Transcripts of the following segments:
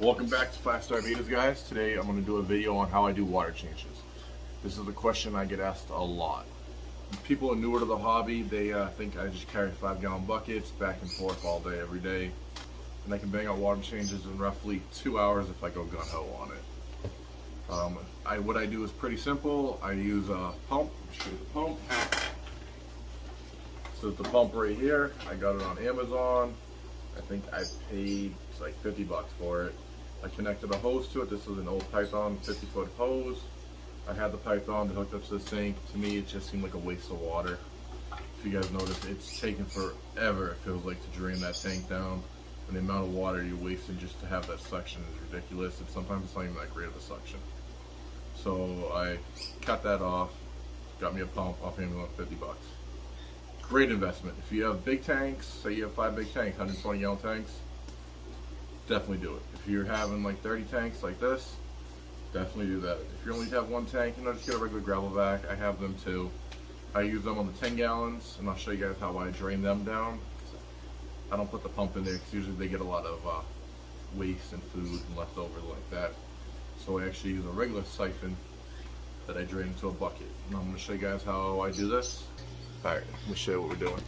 Welcome back to 5-Star Betas, guys. Today I'm going to do a video on how I do water changes. This is a question I get asked a lot. People are newer to the hobby, they think I just carry 5-gallon buckets back and forth all day, every day. And I can bang out water changes in roughly 2 hours if I go gun-ho on it. What I do is pretty simple. I use a pump. Show you the pump. So the pump right here, I got it on Amazon. I think I paid like 50 bucks for it. I connected a hose to it. This is an old Python 50-foot hose. I had the Python that hooked up to the sink. To me, it just seemed like a waste of water. If you guys notice, it's taken forever, it feels like, to drain that tank down. And the amount of water you're wasting just to have that suction is ridiculous. And sometimes it's not even that great of a suction. So I cut that off, got me a pump off Amazon, 50 bucks. Great investment. If you have big tanks, say you have 5 big tanks, 120-gallon tanks, definitely do it. If you're having like 30 tanks like this, definitely do that. If you only have 1 tank, just get a regular gravel vac. I have them too. I use them on the 10 gallons, and I'll show you guys how I drain them down. I don't put the pump in there because usually they get a lot of waste and food and leftovers like that. So I actually use a regular siphon that I drain into a bucket. And I'm going to show you guys how I do this. Alright, let me show you what we're doing.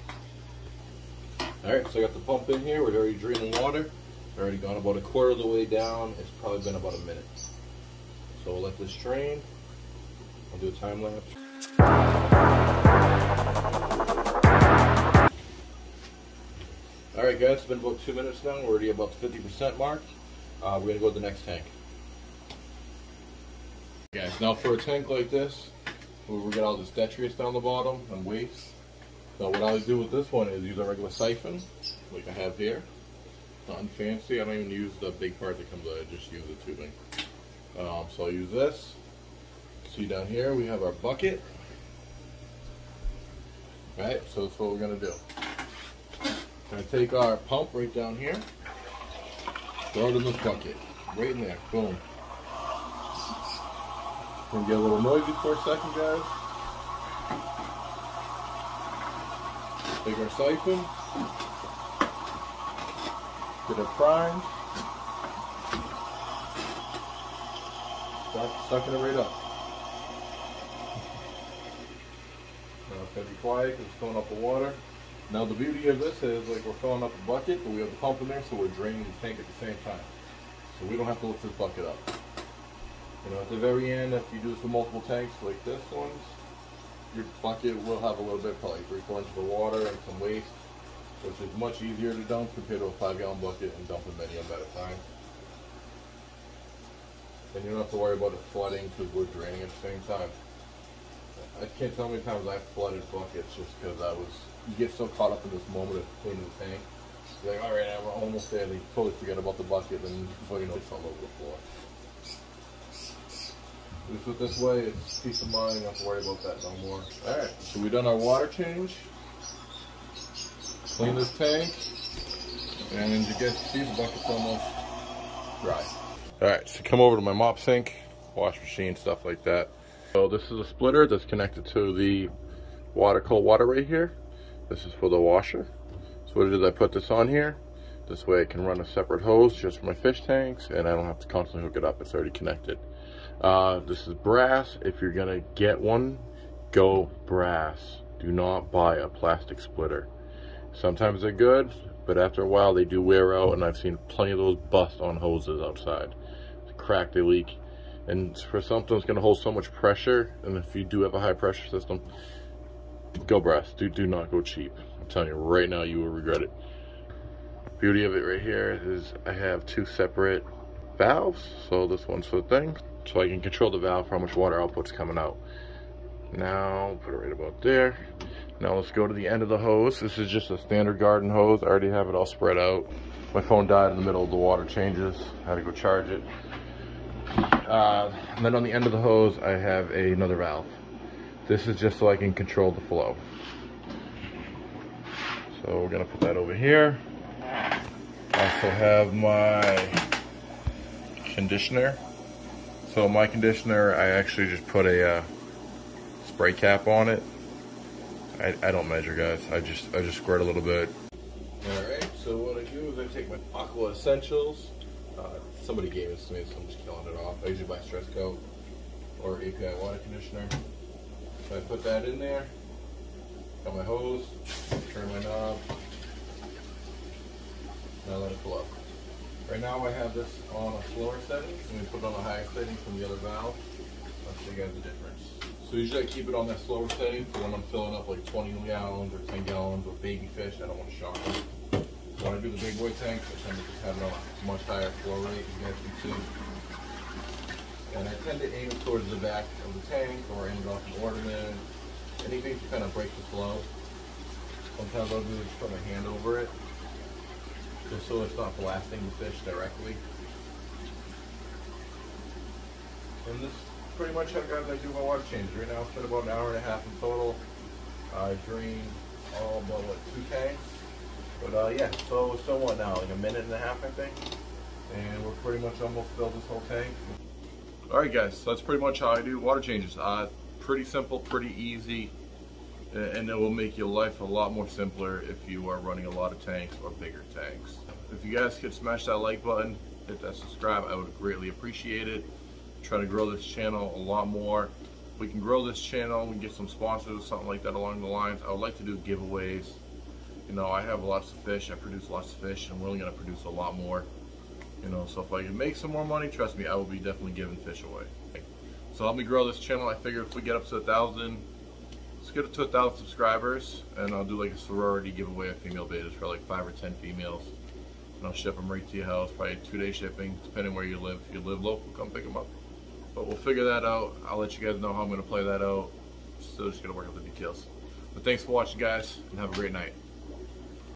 Alright, so I got the pump in here. We're already draining water. I've already gone about 1/4 of the way down. It's probably been about a minute. So we'll let this drain. I'll do a time lapse. Alright guys, it's been about 2 minutes now. We're already about the 50% mark. We're going to go to the next tank. Guys, now for a tank like this, where we get all this detritus down the bottom and waste. So what I do with this one is use a regular siphon, like I have here. Nothing fancy. I don't even use the big part that comes out. I just use the tubing. So I'll use this. See down here we have our bucket. Right, so that's what we're going to do. We're going to take our pump right down here, throw it in this bucket, right in there, boom. We're going to get a little noisy for a second, guys. Take our siphon, get it primed, start sucking it right up. Now it's going to be quiet because it's filling up the water. Now the beauty of this is, like, we're filling up the bucket, but we have the pump in there, so we're draining the tank at the same time. So we don't have to lift this bucket up. You know, at the very end, if you do this with multiple tanks like this one, your bucket will have a little bit, probably 3-4 inches of water and some waste, which is much easier to dump compared to a 5-gallon bucket and dumping many of them at a time. And you don't have to worry about it flooding because we're draining at the same time. I can't tell how many times I've flooded buckets just because you get so caught up in this moment of cleaning the tank. You're like, alright, we're almost there, and you totally forget about the bucket, and before you know it's all over the floor. Just with this way, it's peace of mind, you don't have to worry about that no more. Alright, so we've done our water change. Clean this tank. And as you guys see, the bucket's almost dry. Alright, so come over to my mop sink, wash machine, stuff like that. So this is a splitter that's connected to the cold water right here. This is for the washer. So what it is, I put this on here. This way I can run a separate hose just for my fish tanks, and I don't have to constantly hook it up. It's already connected. This is brass. If you're gonna get one, go brass. Do not buy a plastic splitter. Sometimes they're good, but after a while they do wear out, and I've seen plenty of those bust on hoses outside. They crack, they leak. And for something that's gonna hold so much pressure, and if you do have a high pressure system, go brass. Do not go cheap. I'm telling you right now, you will regret it. Beauty of it right here is I have 2 separate valves. So this one's for the thing, so I can control the valve for how much water output's coming out. Now put it right about there. Now let's go to the end of the hose. This is just a standard garden hose. I already have it all spread out. My phone died in the middle of the water changes. I had to go charge it. And then on the end of the hose, I have another valve. This is just so I can control the flow. So we're gonna put that over here. I also have my conditioner. So my conditioner, I actually just put a spray cap on it. I don't measure, guys. I just squirt a little bit. Alright, so what I do is I take my Aqua Essentials Somebody gave this to me, so I'm just killing it off. I usually buy Stress Coat or API water conditioner. So I put that in there, got my hose, turn my knob, and I let it flow. Right now I have this on a slower setting, and we put it on a higher setting from the other valve. I'll show you guys the difference. So usually I keep it on that slower setting for when I'm filling up like 20 gallons or 10 gallons with baby fish. I don't want to shock them. So when I do the big boy tanks, I tend to just have it on a much higher flow rate, as you guys can see. And I tend to aim it towards the back of the tank, or aim it off an ornament, anything to kind of break the flow. Sometimes I'll do is just put my hand over it, just so it's not blasting the fish directly. And this is pretty much how guys I do my water changes. Right now it's been about an hour and a half in total. I drained all but what, 2 tanks. But yeah, so it's still what now, like a minute and a half I think. And we're pretty much almost filled this whole tank. Alright guys, so that's pretty much how I do water changes. Pretty simple, pretty easy, and it will make your life a lot more simpler if you are running a lot of tanks or bigger tanks. If you guys could smash that like button, hit that subscribe, I would greatly appreciate it. Try to grow this channel a lot more. If we can grow this channel, we can get some sponsors or something like that along the lines. I would like to do giveaways. You know, I have lots of fish, I produce lots of fish, and we're only going to produce a lot more. You know, so if I can make some more money, trust me, I will be definitely giving fish away. So help me grow this channel. I figure if we get up to 1,000, let's get up to 1,000 subscribers, and I'll do like a sorority giveaway of female betas for like 5 or 10 females. And I'll ship them right to your house, probably 2-day shipping, depending where you live. If you live local, come pick them up. But we'll figure that out. I'll let you guys know how I'm going to play that out. Still just going to work out the details. But thanks for watching, guys, and have a great night.